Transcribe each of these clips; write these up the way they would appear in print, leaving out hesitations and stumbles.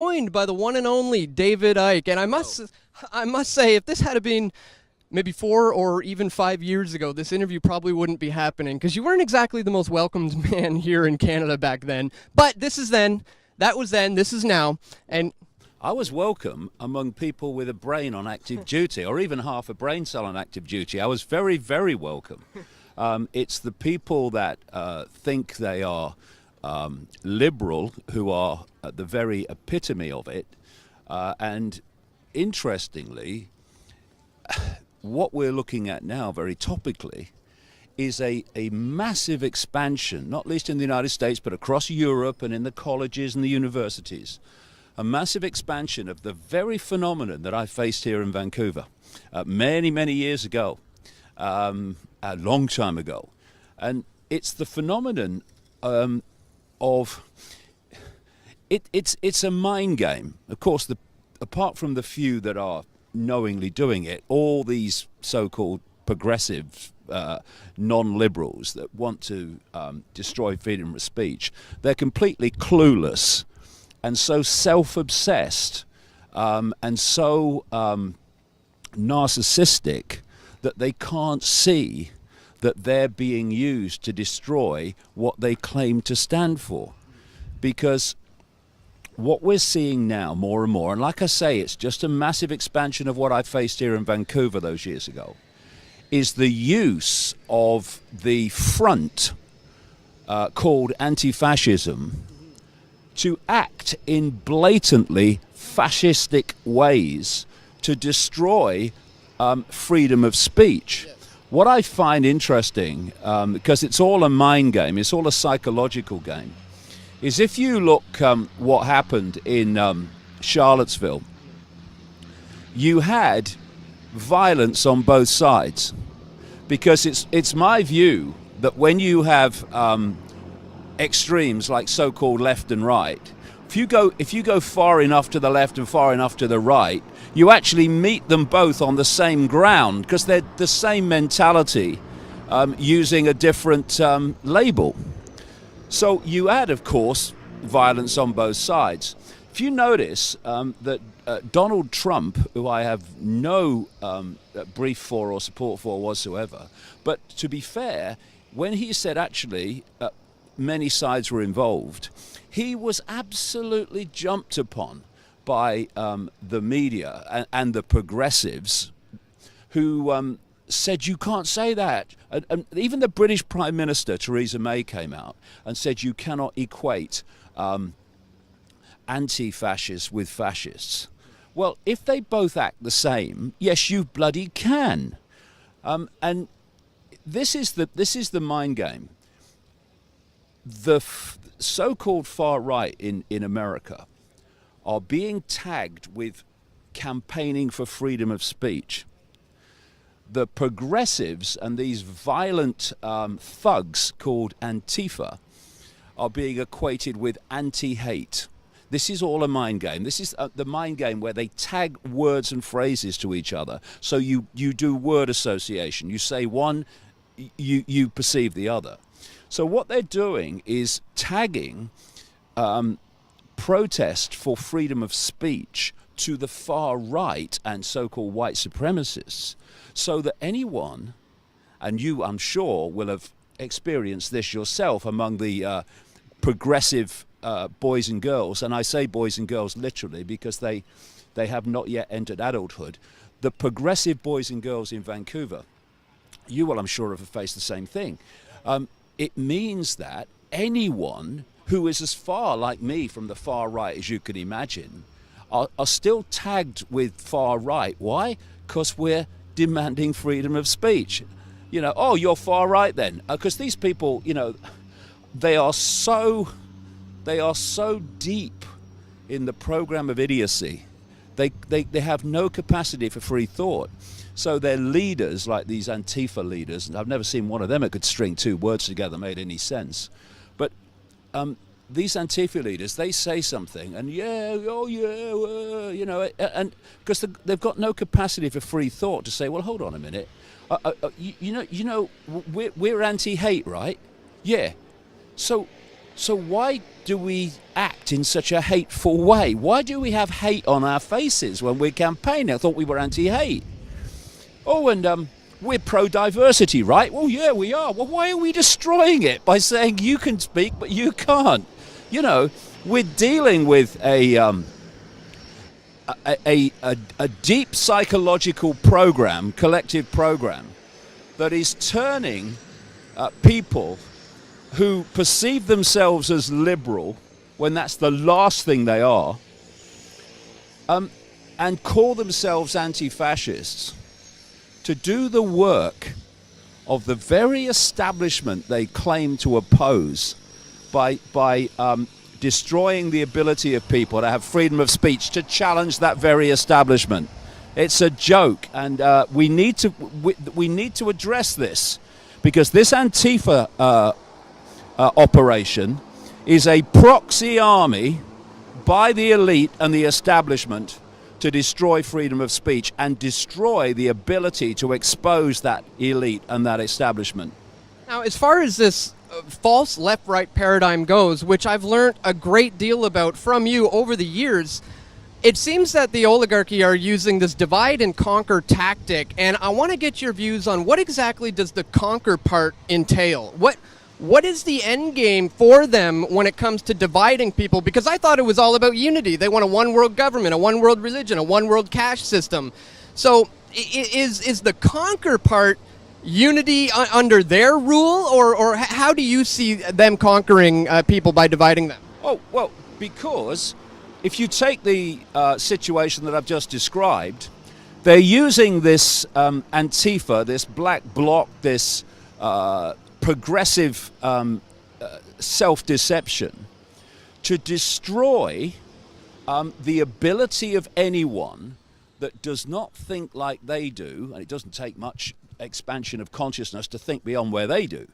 joined by the one and only David Icke. And I must say, if this had been maybe 4 or even 5 years ago, this interview probably wouldn't be happening because you weren't exactly the most welcomed man here in Canada back then. But this is then, that was then, this is now, and I was welcome among people with a brain on active duty, or even half a brain cell on active duty. I was very, very welcome. It's the people that think they are liberal who are at the very epitome of it. And interestingly, what we're looking at now very topically is a massive expansion, not least in the United States, but across Europe and in the colleges and the universities, a massive expansion of the very phenomenon that I faced here in Vancouver many, many years ago, a long time ago. And it's the phenomenon of, it's a mind game. Of course, apart from the few that are knowingly doing it, all these so-called progressive non-liberals that want to destroy freedom of speech, they're completely clueless and so self-obsessed and so narcissistic that they can't see that they're being used to destroy what they claim to stand for. Because what we're seeing now more and more, and like I say, it's just a massive expansion of what I faced here in Vancouver those years ago, is the use of the front called anti-fascism to act in blatantly fascistic ways to destroy freedom of speech. Yes. What I find interesting, because it's all a mind game, it's all a psychological game, is if you look what happened in Charlottesville, you had violence on both sides. Because it's my view that when you have extremes like so-called left and right, if you go far enough to the left and far enough to the right, you actually meet them both on the same ground because they're the same mentality, using a different label. So you add, of course, violence on both sides. If you notice that Donald Trump, who I have no brief for or support for whatsoever, but to be fair, when he said actually many sides were involved, he was absolutely jumped upon by the media and the progressives who said you can't say that. And even the British Prime Minister, Theresa May, came out and said you cannot equate anti-fascists with fascists. Well, if they both act the same, yes, you bloody can. And this is the mind game. The so-called far right in America are being tagged with campaigning for freedom of speech. The progressives and these violent thugs called Antifa are being equated with anti-hate. This is all a mind game. This is the mind game where they tag words and phrases to each other. So you do word association. You say one, you perceive the other. So what they're doing is tagging protest for freedom of speech to the far right and so-called white supremacists, so that anyone, and you, I'm sure, will have experienced this yourself among the progressive boys and girls, and I say boys and girls literally because they have not yet entered adulthood. The progressive boys and girls in Vancouver, you will, I'm sure, have faced the same thing. It means that anyone who is as far like me from the far right as you can imagine are still tagged with far right. Why? Because we're demanding freedom of speech. You know, oh, you're far right then. Because these people, you know, they are so deep in the program of idiocy. They have no capacity for free thought. So their leaders, like these Antifa leaders, and I've never seen one of them that could string two words together made any sense. But these Antifa leaders, they say something, and you know, and because they've got no capacity for free thought to say, well, hold on a minute, you know, we're anti-hate, right? Yeah. So So why do we act in such a hateful way? Why do we have hate on our faces when we're campaigning? I thought we were anti-hate. Oh, and we're pro-diversity, right? Well, yeah, we are. Well, why are we destroying it by saying you can speak but you can't? You know, we're dealing with a deep psychological program, collective program, that is turning people who perceive themselves as liberal, when that's the last thing they are, and call themselves anti-fascists, to do the work of the very establishment they claim to oppose by destroying the ability of people to have freedom of speech, to challenge that very establishment. It's a joke, and we need to address this, because this Antifa operation is a proxy army by the elite and the establishment to destroy freedom of speech and destroy the ability to expose that elite and that establishment. Now, as far as this false left-right paradigm goes, which I've learned a great deal about from you over the years, it seems that the oligarchy are using this divide and conquer tactic, and I want to get your views on what exactly does the conquer part entail? What is the end game for them when it comes to dividing people? Because I thought it was all about unity. They want a one world government, a one world religion, a one world cash system. So is the conquer part unity under their rule, or how do you see them conquering people by dividing them? Oh, well, because if you take the situation that I've just described, they're using this Antifa, this black bloc, this progressive self-deception to destroy the ability of anyone that does not think like they do, and it doesn't take much expansion of consciousness to think beyond where they do.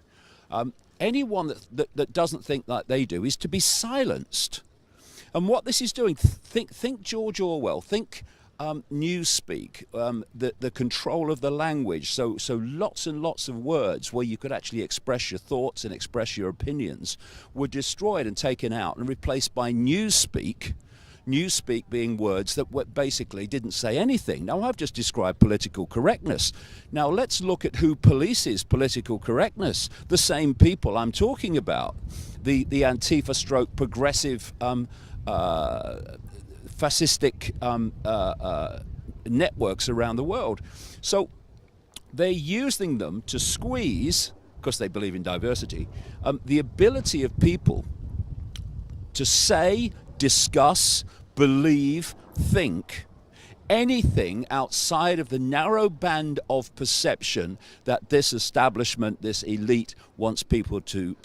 Anyone that doesn't think like they do is to be silenced. And what this is doing, think George Orwell, think newspeak, the control of the language, so lots and lots of words where you could actually express your thoughts and express your opinions were destroyed and taken out and replaced by newspeak being words that basically didn't say anything. Now, I've just described political correctness. Now let's look at who polices political correctness. The same people I'm talking about, the Antifa stroke progressive fascistic networks around the world. So they're using them to squeeze, because they believe in diversity, the ability of people to say, discuss, believe, think anything outside of the narrow band of perception that this establishment, this elite, wants people to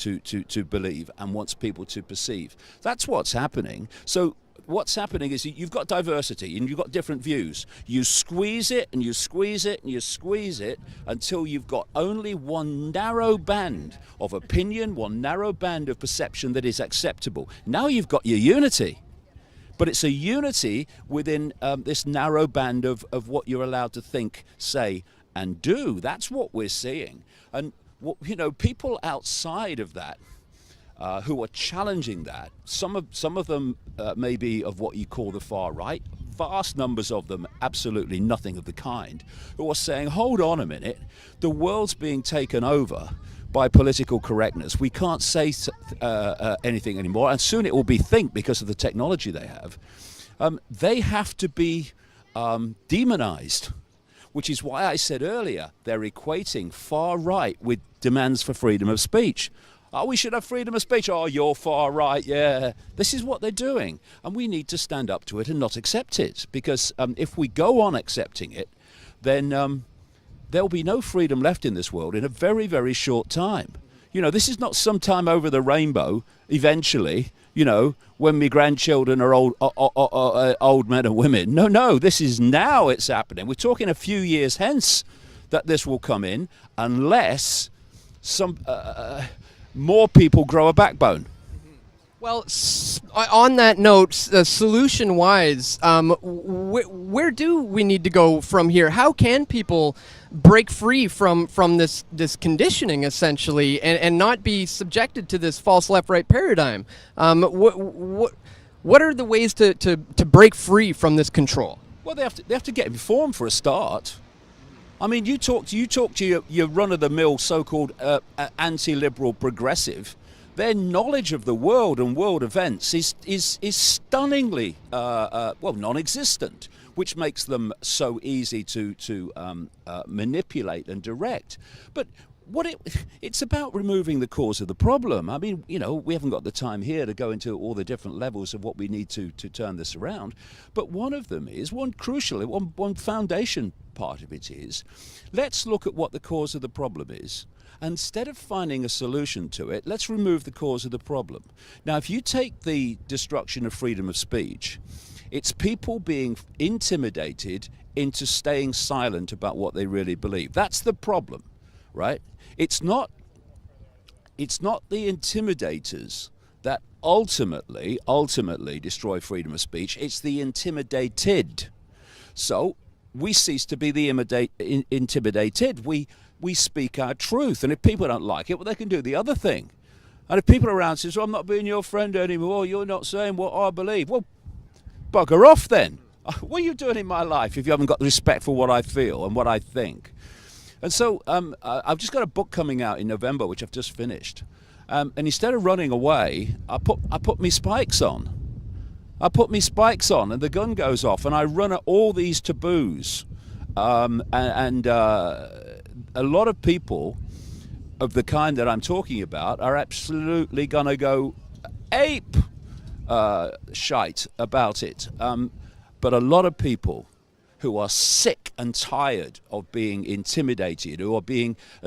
believe and wants people to perceive. That's what's happening. So what's happening is you've got diversity and you've got different views. You squeeze it and you squeeze it and you squeeze it until you've got only one narrow band of opinion, one narrow band of perception that is acceptable. Now you've got your unity. But it's a unity within this narrow band of what you're allowed to think, say, and do. That's what we're seeing. And people outside of that, who are challenging that, some of them may be of what you call the far right, vast numbers of them absolutely nothing of the kind, who are saying, hold on a minute, the world's being taken over by political correctness. We can't say anything anymore, and soon it will be think because of the technology they have. They have to be demonized, which is why I said earlier they're equating far right with demands for freedom of speech. Oh, we should have freedom of speech. Oh, you're far right, yeah. This is what they're doing, and we need to stand up to it and not accept it, because if we go on accepting it, then there'll be no freedom left in this world in a very, very short time. This is not sometime over the rainbow, eventually, when my grandchildren are old men and women. No, this is now it's happening. We're talking a few years hence that this will come in, unless some more people grow a backbone. Well, on that note, solution-wise, where do we need to go from here? How can people break free from this conditioning, essentially, and not be subjected to this false left-right paradigm? What are the ways to break free from this control? Well, they have to get informed for a start. I mean, you talk to your run-of-the-mill so-called anti-liberal progressive. Their knowledge of the world and world events is stunningly non-existent, which makes them so easy to manipulate and direct. But it's about removing the cause of the problem. I mean, we haven't got the time here to go into all the different levels of what we need to turn this around. But one of them is, one foundation part of it is, let's look at what the cause of the problem is. Instead of finding a solution to it, let's remove the cause of the problem. Now, if you take the destruction of freedom of speech, it's people being intimidated into staying silent about what they really believe. That's the problem, right? It's not the intimidators that ultimately destroy freedom of speech. It's the intimidated. So we cease to be the intimidated. We speak our truth, and if people don't like it, well, they can do the other thing. And if people around say, "I'm not being your friend anymore, you're not saying what I believe," well, bugger off then. What are you doing in my life if you haven't got the respect for what I feel and what I think? And so I've just got a book coming out in November, which I've just finished. And instead of running away, I put me spikes on. And the gun goes off, and I run at all these taboos. A lot of people of the kind that I'm talking about are absolutely going to go ape shite about it. But a lot of people who are sick and tired of being intimidated, who are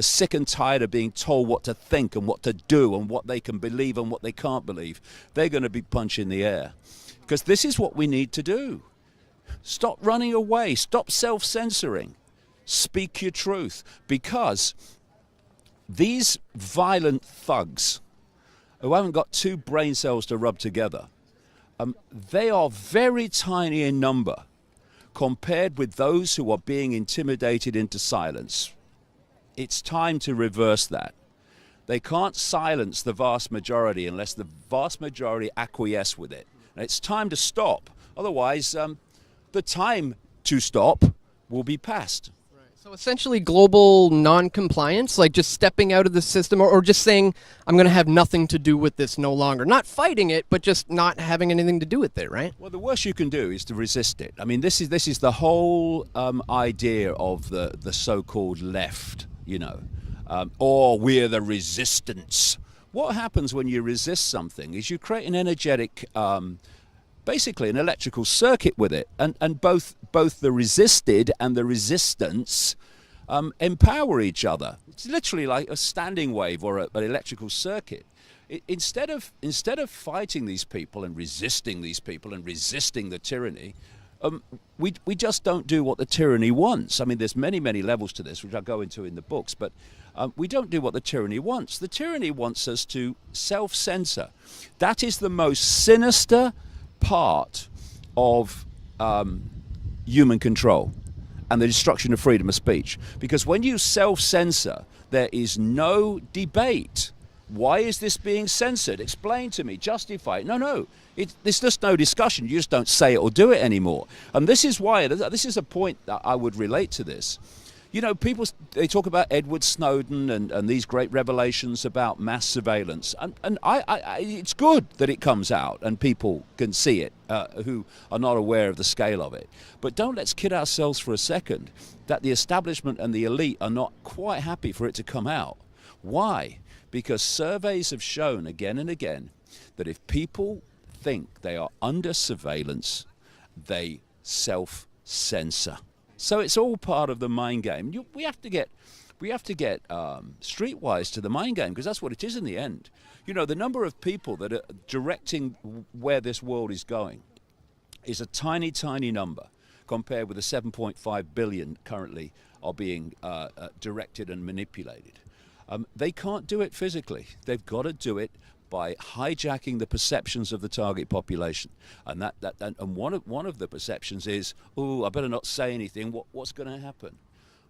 sick and tired of being told what to think and what to do and what they can believe and what they can't believe, they're going to be punching the air. Because this is what we need to do. Stop running away. Stop self-censoring. Speak your truth, because these violent thugs who haven't got two brain cells to rub together, they are very tiny in number compared with those who are being intimidated into silence. It's time to reverse that. They can't silence the vast majority unless the vast majority acquiesce with it. And it's time to stop. Otherwise, the time to stop will be past. So essentially global non-compliance, like just stepping out of the system, or just saying, I'm going to have nothing to do with this no longer. Not fighting it, but just not having anything to do with it, right? Well, the worst you can do is to resist it. I mean, this is the whole idea of the so-called left, or we're the resistance. What happens when you resist something is you create an energetic basically an electrical circuit with it, and both the resisted and the resistance empower each other. It's literally like a standing wave or an electrical circuit. Instead of fighting these people and resisting the tyranny, we just don't do what the tyranny wants. I mean, there's many levels to this, which I'll go into in the books, but we don't do what the tyranny wants. The tyranny wants us to self-censor. That is the most sinister part of human control and the destruction of freedom of speech. Because when you self-censor, there is no debate. Why is this being censored? Explain to me. Justify it. No. There's just no discussion. You just don't say it or do it anymore. And this is why, this is a point that I would relate to this. People, they talk about Edward Snowden and these great revelations about mass surveillance. And it's good that it comes out and people can see it who are not aware of the scale of it. But let's kid ourselves for a second that the establishment and the elite are not quite happy for it to come out. Why? Because surveys have shown again and again that if people think they are under surveillance, they self-censor. So it's all part of the mind game. We have to get streetwise to the mind game, because that's what it is in the end. The number of people that are directing where this world is going is a tiny number compared with the 7.5 billion currently are being directed and manipulated. They can't do it physically. They've got to do it by hijacking the perceptions of the target population, and one of the perceptions is, oh, I better not say anything. What's going to happen?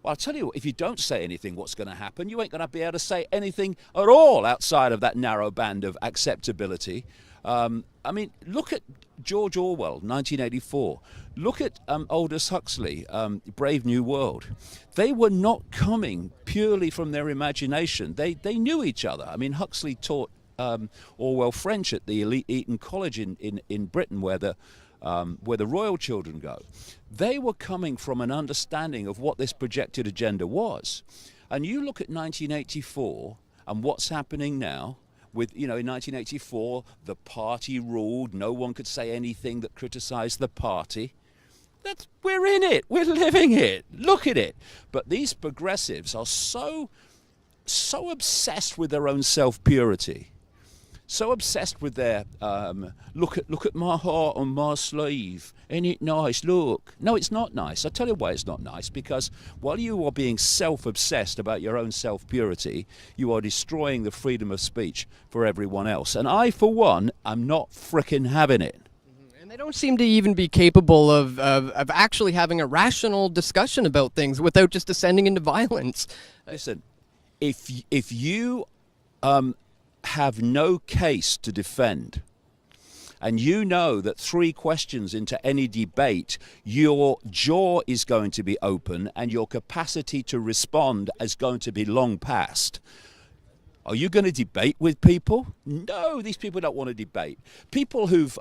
Well, I'll tell you what, if you don't say anything, what's going to happen? You ain't going to be able to say anything at all outside of that narrow band of acceptability. I mean, look at George Orwell, 1984. Look at Aldous Huxley, Brave New World. They were not coming purely from their imagination. They knew each other. I mean, Huxley taught Orwell French at the elite Eton College in Britain, where the royal children go. They were coming from an understanding of what this projected agenda was. And you look at 1984 and what's happening now with, in 1984, the party ruled. No one could say anything that criticized the party. We're in it. We're living it. Look at it. But these progressives are so obsessed with their own self-purity, so obsessed with their look at my heart on my sleeve, ain't it nice? Look. No, it's not nice. I'll tell you why it's not nice, because while you are being self-obsessed about your own self-purity, you are destroying the freedom of speech for everyone else. And I, for one, am not frickin' having it. And they don't seem to even be capable of actually having a rational discussion about things without just descending into violence. Listen, if you have no case to defend, and you know that 3 questions into any debate, your jaw is going to be open and your capacity to respond is going to be long past, are you going to debate with people? No, these people don't want to debate. People who've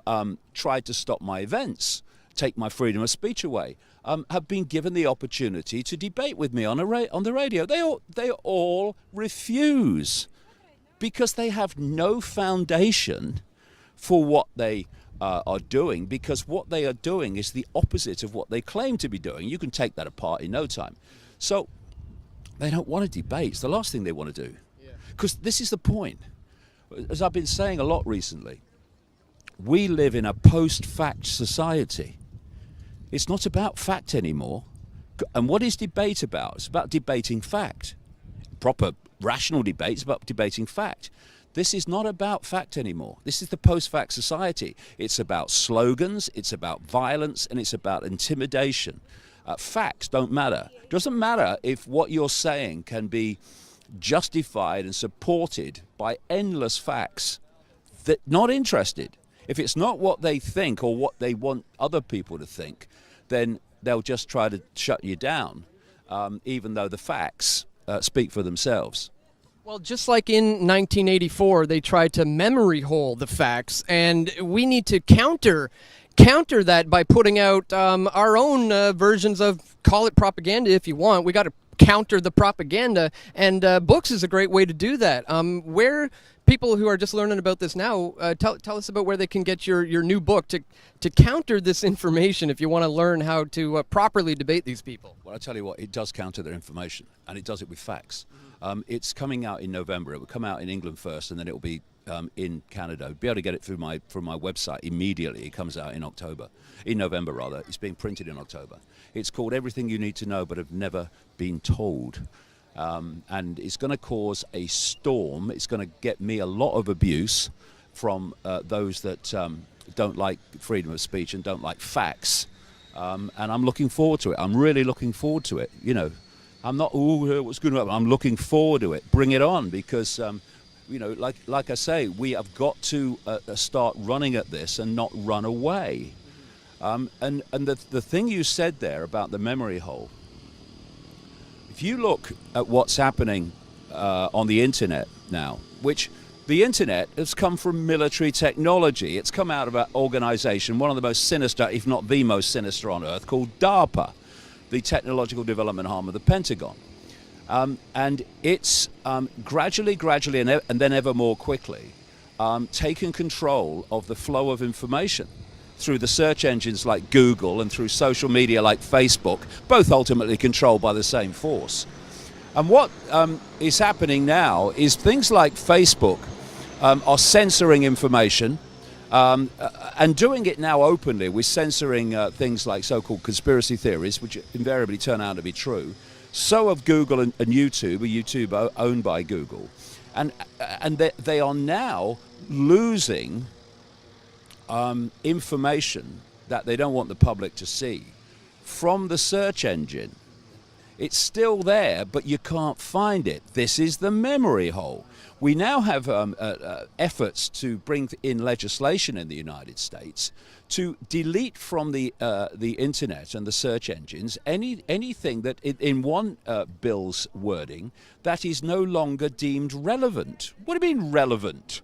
tried to stop my events, take my freedom of speech away, have been given the opportunity to debate with me on the radio. They all refuse, because they have no foundation for what they are doing, because what they are doing is the opposite of what they claim to be doing. You can take that apart in no time. So they don't want to debate. It's the last thing they want to do. Because this is the point. As I've been saying a lot recently, we live in a post-fact society. It's not about fact anymore. And what is debate about? It's about debating fact. Proper rational debates about debating fact. This is not about fact anymore. This is the post-fact society. It's about slogans, it's about violence, and it's about intimidation. Facts don't matter. It doesn't matter if what you're saying can be justified and supported by endless facts. They're not interested. If it's not what they think or what they want other people to think, then they'll just try to shut you down, even though the facts speak for themselves. Well, just like in 1984, they tried to memory hole the facts, and we need to counter that by putting out our own versions of, call it propaganda if you want. We got to counter the propaganda, and books is a great way to do that. Where people who are just learning about this now, tell us about where they can get your new book to counter this information if you want to learn how to properly debate these people. Well, I'll tell you what, it does counter their information, and it does it with facts. It's coming out in November. It will come out in England first, and then it will be in Canada. You'll be able to get it through my website immediately. It comes out in November rather. It's being printed in October. It's called Everything You Need to Know But Have Never Been Told. And it's going to cause a storm. It's going to get me a lot of abuse from those that don't like freedom of speech and don't like facts. And I'm looking forward to it. I'm really looking forward to it. I'm not, what's going to happen? I'm looking forward to it. Bring it on, because, like I say, we have got to start running at this and not run away. And the thing you said there about the memory hole, if you look at what's happening on the internet now, which the internet has come from military technology. It's come out of an organization, one of the most sinister, if not the most sinister on earth, called DARPA, the Technological Development Arm of the Pentagon. And it's gradually, and then ever more quickly, taken control of the flow of information through the search engines like Google and through social media like Facebook, both ultimately controlled by the same force. And what is happening now is things like Facebook are censoring information, and doing it now openly. We're censoring things like so-called conspiracy theories, which invariably turn out to be true. So have Google and YouTube, a YouTube owned by Google. and they are now losing information that they don't want the public to see from the search engine. It's still there, but you can't find it. This is the memory hole. We now have efforts to bring in legislation in the United States to delete from the internet and the search engines anything that, in one bill's wording, that is no longer deemed relevant. What do you mean relevant?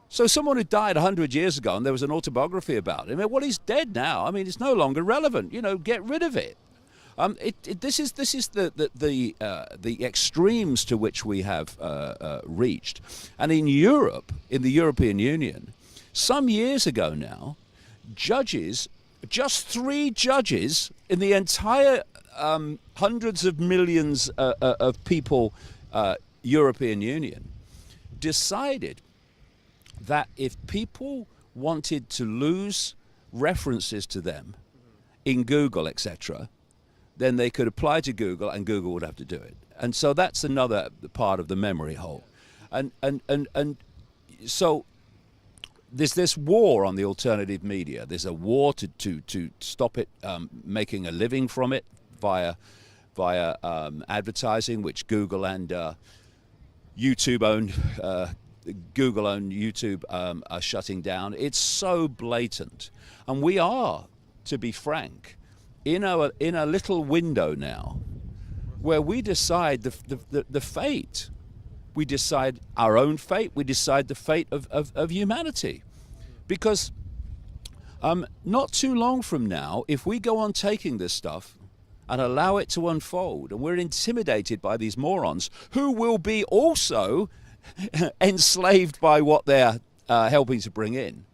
So someone who died 100 years ago and there was an autobiography about him, well, he's dead now. I mean, it's no longer relevant. Get rid of it. This is the extremes to which we have reached. And in Europe, in the European Union, some years ago now, judges, just 3 judges in the entire hundreds of millions of people European Union, decided that if people wanted to lose references to them in Google, etc., then they could apply to Google and Google would have to do it. And so that's another part of the memory hole. And so there's this war on the alternative media. There's a war to stop it making a living from it via advertising, which Google and YouTube own. Google-owned YouTube are shutting down. It's so blatant. And we are, to be frank, in a little window now where we decide the fate. We decide our own fate. We decide the fate of humanity. Because not too long from now, if we go on taking this stuff and allow it to unfold, and we're intimidated by these morons who will be also enslaved by what they're helping to bring in,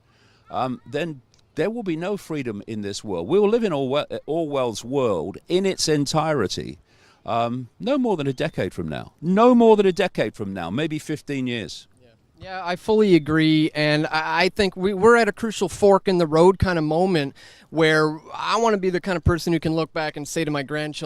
then there will be no freedom in this world. We will live in Orwell's world in its entirety no more than a decade from now. No more than a decade from now, maybe 15 years. Yeah, I fully agree, and I think we're at a crucial fork in the road kind of moment where I want to be the kind of person who can look back and say to my grandchildren,